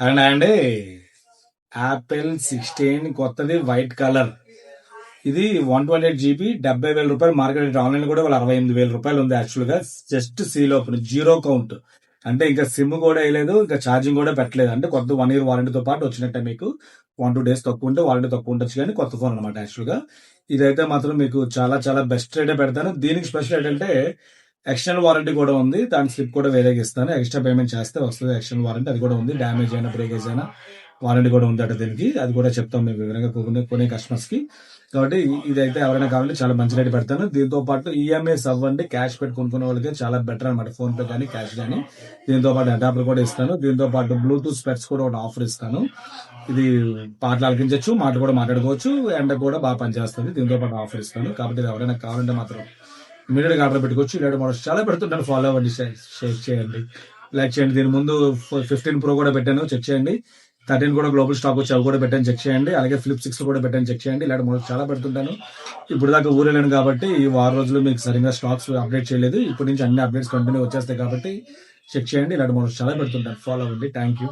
అండి యాపిల్ 16 కొత్తది white colour. ఇది 128 GB, 70,000 రూపాయలు మార్కెట్ రేట్. ఆన్లైన్ కూడా వాళ్ళు 68,000 రూపాయలు ఉంది. యాక్చువల్ గా just seal open, zero count. అంటే ఇంకా సిమ్ కూడా వేయలేదు, ఇంకా ఛార్జింగ్ కూడా పెట్టలేదు. అంటే కొత్త 1 year వారంటీతో పాటు వచ్చినట్టే. మీకు 1-2 days తక్కువ ఉంటే వారంటీ తక్కువ ఉండొచ్చు, కానీ కొత్త ఫోన్ అనమాట. యాక్చువల్ గా ఇదైతే మాత్రం మీకు చాలా చాలా బెస్ట్ రేటే పెడతాను. దీనికి స్పెషల్ ఏంటంటే ఎక్స్టర్నల్ వారంటీ కూడా ఉంది. దాని స్లిప్ కూడా వేరేగా ఇస్తాను. ఎక్స్ట్రా పేమెంట్ చేస్తే వస్తుంది ఎక్స్టర్నల్ వారంటీ. అది కూడా ఉంది. డ్యామేజ్ అయినా బ్రేకేజ్ అయినా వారంటీ కూడా ఉందట దీనికి. అది కూడా చెప్తాం మేము వివరంగా కొనే కస్టమర్స్ కి. కాబట్టి ఇదైతే ఎవరైనా కావాలంటే చాలా మంచి రేట్ పెడతాను. దీంతో పాటు ఈఎంఐస్ అవ్వండి, క్యాష్ పెట్టి కొనుక్కునే వాళ్ళకి చాలా బెటర్ అనమాట. ఫోన్ పే కానీ క్యాష్ కానీ. దీంతో పాటు అడాప్టర్ కూడా ఇస్తాను. దీంతో పాటు బ్లూటూత్ స్పెట్స్ కూడా ఒకటి ఆఫర్ ఇస్తాను. ఇది పాటలు ఆలకించవచ్చు, మాటలు కూడా మాట్లాడుకోవచ్చు, ఎండ కూడా బాగా పనిచేస్తుంది. దీంతో పాటు ఆఫర్ ఇస్తాను. కాబట్టి ఇది ఎవరైనా కావాలంటే మాత్రం ఇమీడియట్ గా ఆర్డర్ పెట్టుకోవచ్చు. ఇలాంటి మోడల్స్ చాలా పెడుతుంటాను. ఫాలో అవ్వండి, షేర్ చేయండి, లైక్ చేయండి. దీని ముందు 15 Pro కూడా పెట్టాను, చెక్ చేయండి. 13 కూడా గ్లోబల్ స్టాక్ వచ్చి అవి కూడా పెట్టాను, చెక్ చేయండి. అలాగే ఫ్లిప్ 6 కూడా పెట్టాను, చెక్ చేయండి. ఇలాంటి మోడల్స్ చాలా పెడుతుంటాను. ఇప్పుడు దాకా ఊరెళ్ళాను కాబట్టి ఈ వారం రోజులు మీకు సరిగ్గా స్టాక్స్ అప్డేట్ చేయలేదు. ఇప్పటి నుంచి అన్ని అప్డేట్స్ కంటిన్యూ వచ్చేస్తాయి కాబట్టి చెక్ చేయండి. ఇలాంటి మోడల్స్ చాలా పెడుతుంటాను. ఫాలో అవ్వండి. Thank you.